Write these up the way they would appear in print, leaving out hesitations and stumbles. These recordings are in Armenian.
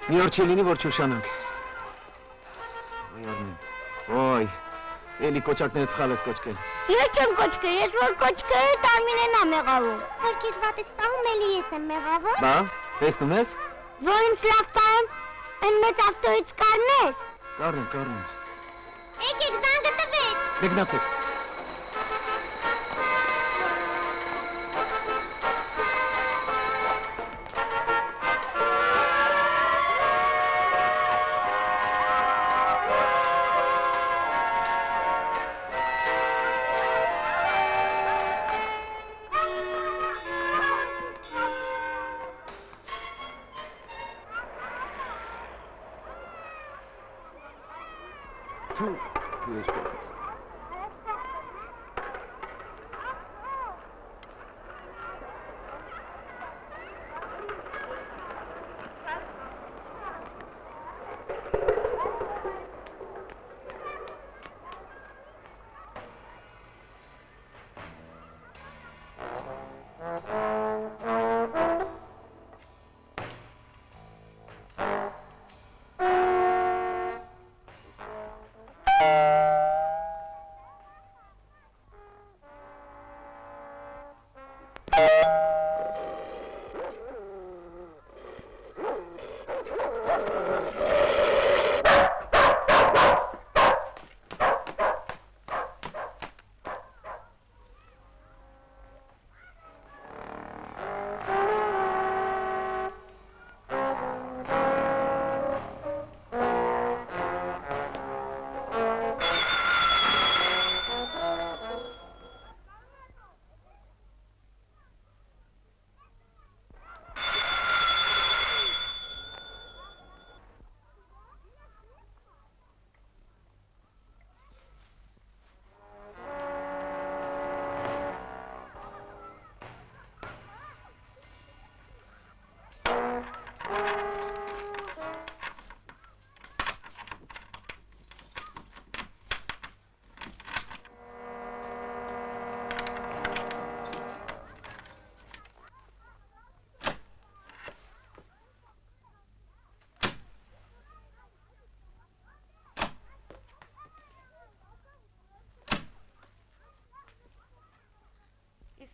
մի օր չի լինի, որ չուշանանք։ Ոյ Արմեն, ոյ, էլի կոճակները սխալ ես կոչկել։ Ես չեմ կոչկել, ես որ կոչկել Արմինեն ա մեղավոր։ Որ քեզ վատ ես պահում, էլի ես եմ մեղավոր։ Բա, տեսնում ես։ Որ ինձ լավ պահեմ, այն մեծ ավտոյից կառնես։ Կառնեմ։ Եկեք, զանգը տվեց։ Դեգնացեք։ Դու ես։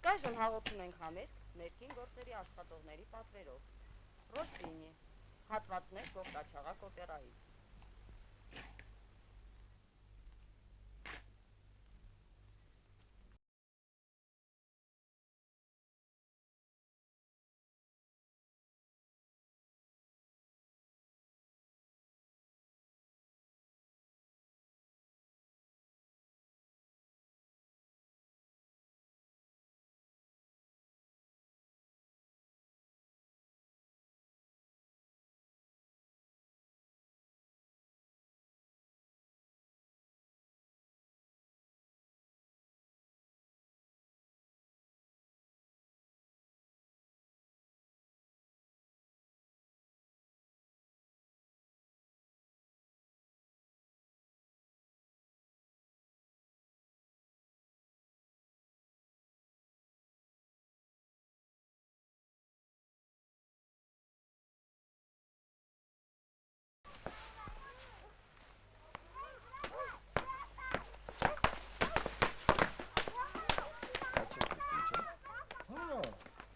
Իսկ այժմ հաղորդում ենք համերգ ներքին գործերի աշխատողների պատվերով։ Ռոսինի, հատվածներ Գողկաչաղակ օպերայից։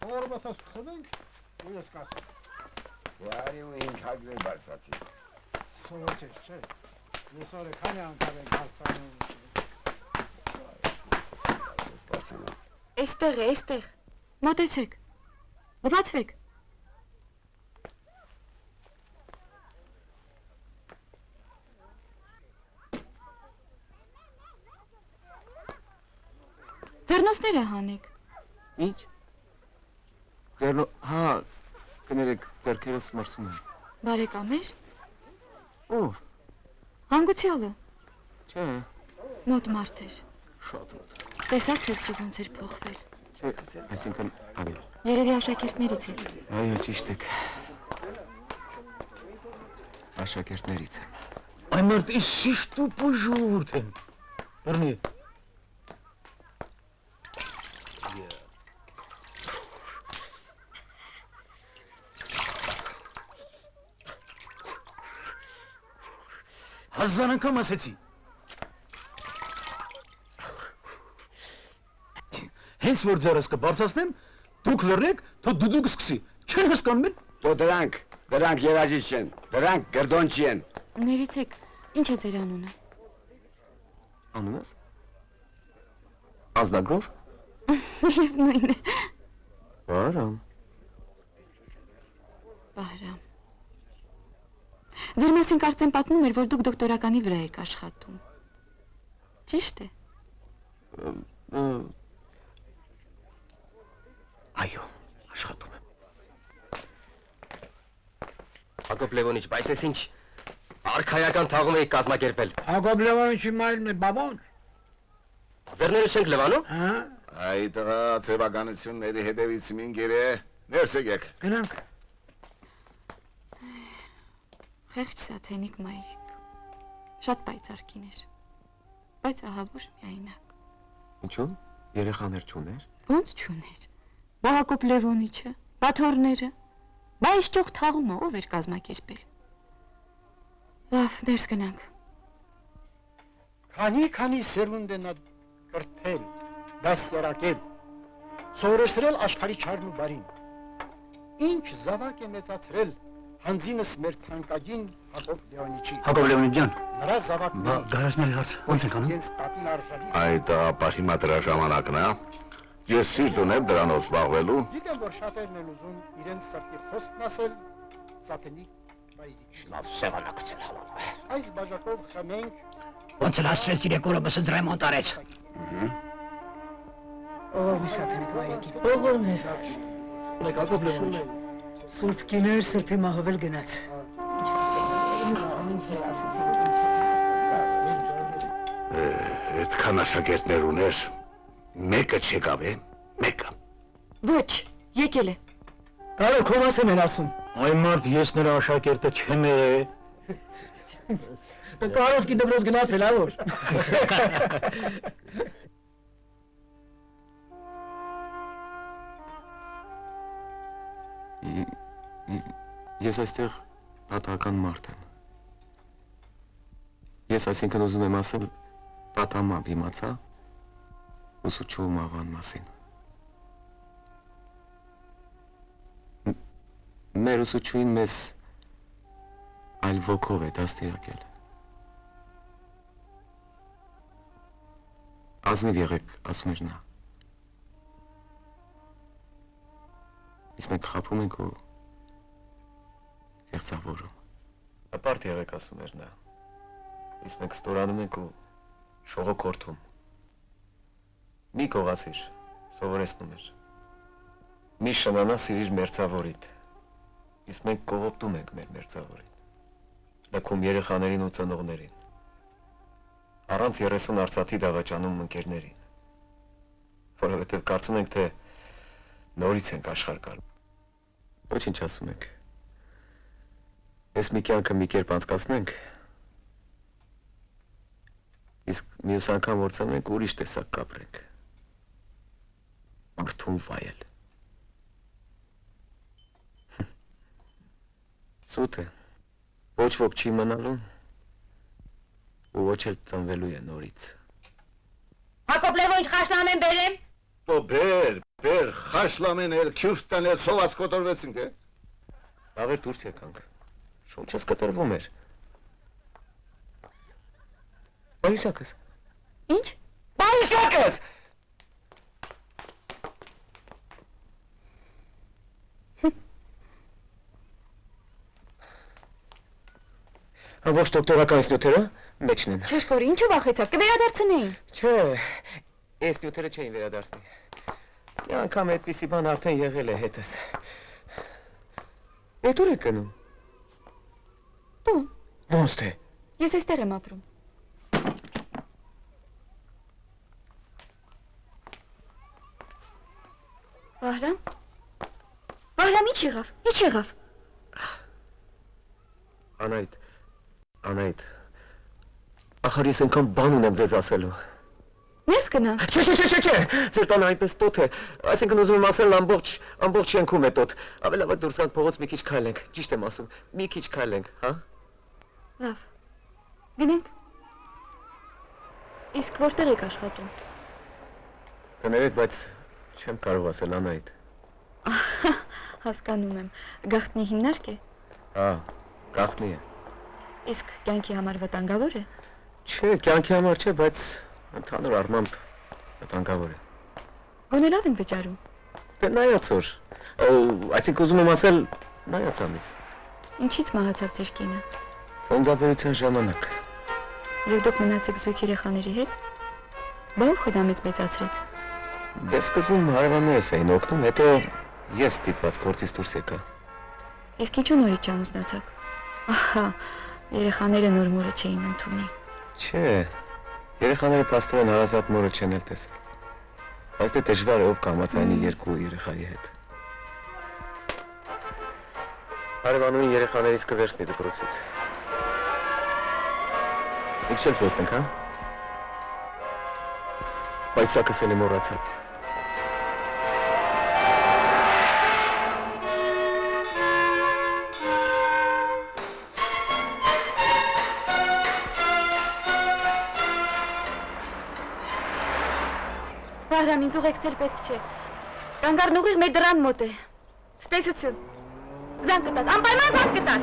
Որովհետև խմենք ու ես կասեմ։ Արի ու ինք հագնել բարձացի։ Սովորճեր չէ։ Ես օրը քանի անգամ ենք հարցանում։ Էստեղ է, էստեղ։ Մոտեցեք։ Բացվեք։ Ձեռնոցները հանեք։ Ինչ։ Հա, կներեք, ձեռքերս մրսում են։ Բարեկամեր։ Ո՞վ։ Հանգուցյալը։ Չէ։ Մոտ մարդ էր։ Շատ մոտ։ Տեսակ խեղճը ոնց էր փոխվել։ Չէ, այսինքն ավելի։ Երևի աշակերտներից է։ Այո, ճիշտ եք։ Աշակերտներից եմ։ Այն մարդը շիշտ ու պուժուրդ են։ Բռնի։ 1000 անգամ ասեցի։ Հենց որ ձեռս կբարձրացնեմ, դուք լռեք, թող դուդուկ սկսի։ Չեն հասկանում են։ Դո դրանք երաժիշտ չեն, դրանք գրդոնչի են։ Ներեցեք, ինչ է ձեր անունը։ Անունս։ Ազնագրով։ Եվ նույնն է։ Բարամ։ Բահրամ։ Ձեր մասին կարծեմ պատմում էր, որ դուք դոկտորականի վրա եք աշխատում։ Ճիշտ է։ Այո, աշխատում եմ։ Հակոբ Լևոնիչ, բայց ես ինչ արքայական թաղում էի կազմակերպել։ Հակոբ Լևոնիչի մայրն է բաբոն։ Ձեռները չենք լվանում։ Հա, Այդ տղա ծևականությունների հետևից մինգեր է, ներս եկեք։ գնանք։ Խեղճ Սաթենիկ մայրիկ։ Շատ պայծառ կին էր։ Բայց ահա որ միայնակ։ Ինչու՞։ Երեխաներ չուներ։ Ոնց չուներ։ Բա Հակոբ Լևոնիչը, բա թորները։ Բա այս ճոխ թաղումը ով էր կազմակերպել։ Լավ, ներս գնանք։ Քանի սերունդ է նա կրթել, դասերակել, սովորեցրել աշխարհի չարն ու բարին։ Ինչ զավակ է մեծացրել հանձինս մեր թանկագին Հակոբ Լևոնիչի։ Հակոբ Լևոնիչ ջան, Նրա զավակն գարաժների հարց ո՞նց ենք անում։ իրենց տատին արժանի։ Այդ ապահիմատրա ժամանակն է, ես սիրտ ունեմ դրանով զբաղվելու։ Գիտեմ, որ շատերն են ուզում իրենց սրտի խոսքն ասել Սաթենիկ մայրիկ։ Լավ սեղանակցել հալալ։ Այս բաժակով խմենք Ոնց էլ հասցրել 3 օրը մսը դրեմոնտ արեց։ Ողորմի Սաթենիկ մայրիկի։ Ողորմի։ Մեկ Հակոբ Լևոնիչ։ Սուրբ կիներ սրբի մահովել գնաց։ Այդքան աշակերտներ ուներ, մեկը չեկավ է, մեկը։ Ոչ, եկել է։ Կարո քո մասին են ասում։ Այ մարդ ես նրա աշակերտը չեմ է։ Դե Կարովսկի դպրոց գնացել ա որ։ Ես այստեղ պատահական մարդ եմ։ Ես այսինքն ուզում եմ ասել պատամամբ իմացա ուսուցչու մահվան մասին։ Մեր ուսուցչուին մեզ այլ ոգով է դաստիարակել։ Ազնիվ եղեք, ասում էր նա։ Իսկ մենք խաբում ենք ու կեղծավորում։ Ապարտ եղեք, ասում էր նա։ Իսկ մենք ստորանում ենք ու շողոքորթում։ Մի կողացիր, սովորեցնում էր։ Մի շնանա սիրիր մերձավորիդ։ Իսկ մենք կողոպտում ենք մեր մերձավորին։ Լքում երեխաներին ու ծնողներին։ Առանց 30 արծաթի դավաճանում ընկերներին։ Որովհետև կարծում ենք, թե նորից ենք աշխարհ գալու։ Ոչինչ ասում եք։ Ես մի կյանքը մի կերպ անցկացնենք, իսկ մյուս անգամ որ ծնենք ուրիշ տեսակ կապրենք։ Մարդուն վայել։ Սուտ է, ոչ ոք չի մնալու, ու ոչ էլ ծնվելու է նորից։ Հակոբ Լևոնիչ, խաշլամեն բերեմ։ Դո բեր, խաշլամեն էլ քյուրտան էլ սոված կոտորվեցինք, է։ Լավ էր դուրս եկանք, շունչս կտրվում էր։ Բայիսակս։ Ինչ։ Բայիսակս։ Ոչ դոկտորական ինստիտուտերը մեջն են։ Չէր կորի, ինչու վախեցաք, կվերադարձնեին։ Չէ, ինստիտուտերը չէին վերադարձնի։ Մի անգամ այդպիսի բան արդեն եղել է հետս։ Էդ ուր եք գնում։ Տուն։ Ոնց թե։ Ես այստեղ եմ ապրում։ Բահրամ։ Բահրամ, ինչ եղավ։ Անայդ, ախար ես ենքան բան ունեմ ձեզ ասելու։ Ներս գնա։ Չէ, ձեր տանը այնպես տոտ է, այսինքն ուզում եմ ասել ամբողջ ենքում է տոտ, ավելավա դուրս գանք փողոց մի քիչ քայլենք, ճիշտ եմ ասում, մի քիչ քայլենք, հա։ Լավ, Գնանք։ Իսկ որտեղ եք աշխատում։ Կներեք, բայց չեմ կարող ասել Անահիտ։ Հասկանում եմ։ Գաղտնի հիմնարկ է։ Հա, գաղտնի է։ Իսկ կյանքի համար վտանգավոր է։ Չէ, կյանքի համար չէ, բայց ընդհանուր առմամբ վտանգավոր է։ Գոնե լավ են վճարում։ Դե նայած որ։ Այսինքն ուզում եմ ասել, նայած ամիս։ Ինչից մահացավ ձեր կինը։ Ծննդաբերության ժամանակ։ Եվ դուք մնացիք զույգ երեխաների հետ։ Բա ով խնամեց մեծացրեց։ Դե սկզբում հարևաններս էին օգնում, հետո ես ստիպված գործից դուրս եկա։ Իսկ ինչու նորից չամուսնացաք։ Ահա, երեխաները նոր մորը չէին ընդունի։ Չէ, երեխաները փաստորեն հարազատ մորը չեն էլ տեսել։ Բայց դե դժվար է ով կամացայինի երկու երեխայի հետ։ Հարևանուին երեխաներից կվերցնի դպրոցից։ Իք չես ոստենք, հա? Պայսակս էլ եմ մոռացել։ Վահրամ, ինձ ուղեկցել պետք չէ։ Կանգառն ուղիղ մեր դռան մոտ է։ Սպեսություն։ Զանգ կտաս, անպայման զանգ կտաս։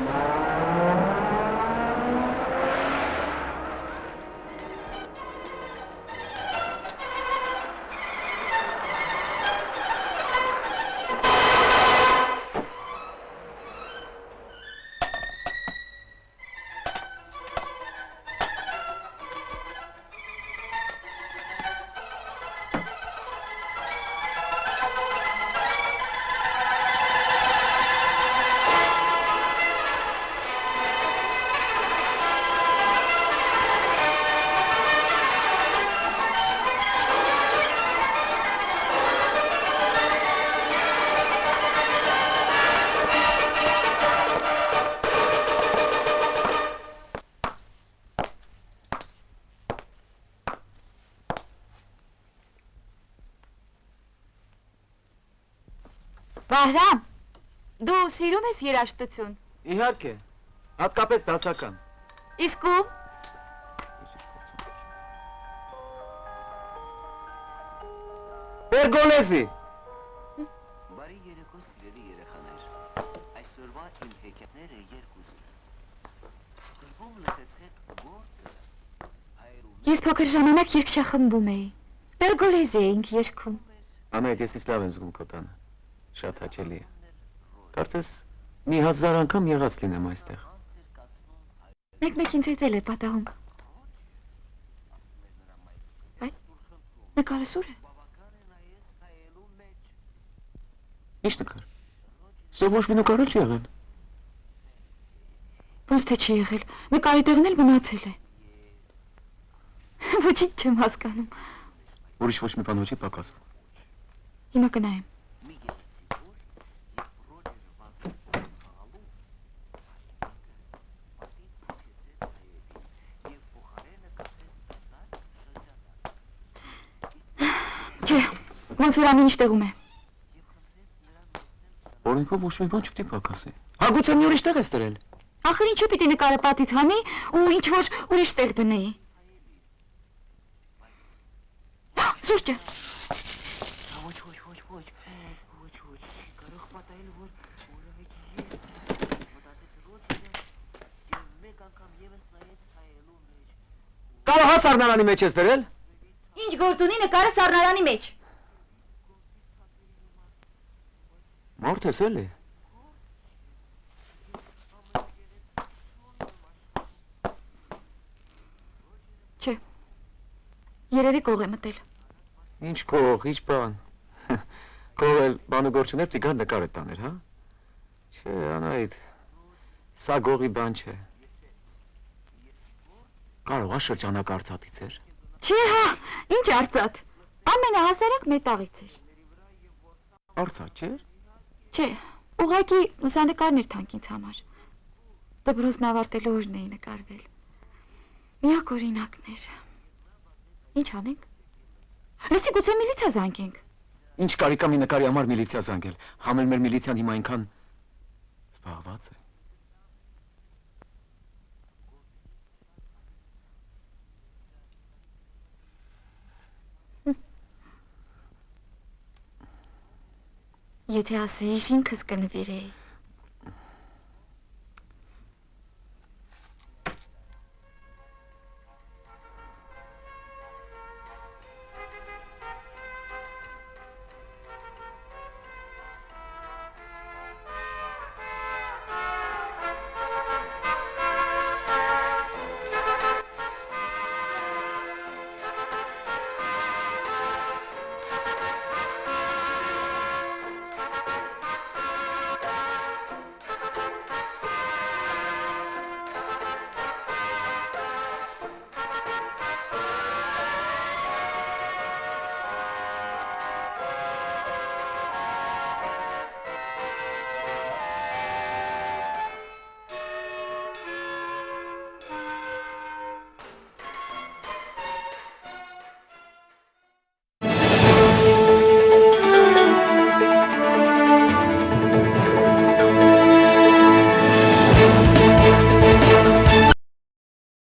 Վահրամ, դու սիրում ես երաժշտություն։ Իհարկե, հատկապես դասական։ Իսկ ում։ Պերգոլեզի։ Բարի երեկո սիրելի երեխաներ, այսօրվա իմ հեքիաթները երկուսն են։ Սկզբում լսեցեք գործը, Ես փոքր ժամանակ երգչախմբում էի։ Պերգոլեզի էինք երգում։ Անահիտ, ես ինձ լավ եմ զգում քո տանը։ Շատ հաճելի է։ Կարծես մի 1000 անգամ եղած լինեմ այստեղ։ Մեկ ինձ հետ էլ է պատահում։ Այդ նկարը սուր է։ Ինչ նկար։ Ստով ոչ մի նկար չի եղել։ Ոնց թե չի եղել։ Նկարի տեղն էլ մնացել է։ Ոչինչ չեմ հասկանում։ Ուրիշ ոչ մի բան չի պակասում։ Հիմա կնայեմ։ Չէ, ոնց որ ամեն ինչ տեղում է։ Օրենքով ոչ մի բան չպետք է պակասի։ Հագուցե մի ուրիշ տեղ ես դրել։ Ախր ինչու պիտի նկարը պատից հանի ու ինչ որ ուրիշ տեղ դնեի։ Սուրճը։ Կարող սառնարանի մեջ ես դրել։ Ինչ գործ ունի նկարը սառնարանի մեջ։ Մարդ ես էլի։ Չէ։ Երևի կող է մտել։ Ինչ կող, ինչ բան։ Կող էլ բանը գործուներ պիտի գար նկարը տաներ, հա։ Չէ, Անահիտ, սա գողի բան չէ։ Կարող է շրջանակ արծաթից էր։ Չէ հա, ինչ արծաթ։ Ամենահասարակ մետաղից էր։ Արծաթ չէր։ Չէ, ուղղակի լուսանկարն էր թանկ ինձ համար։ Դպրոցն ավարտելու օրն էի նկարվել։ Միակ օրինակներ։ Ինչ անենք։ Լսի գուցե միլիցիա զանգենք։ Ինչ կարիք կա մի նկարի համար միլիցիա զանգել։ Համել մեր միլիցիան հիմա այնքան զբաղված է։ Եթե ասեիր ինքս կնվիրեի։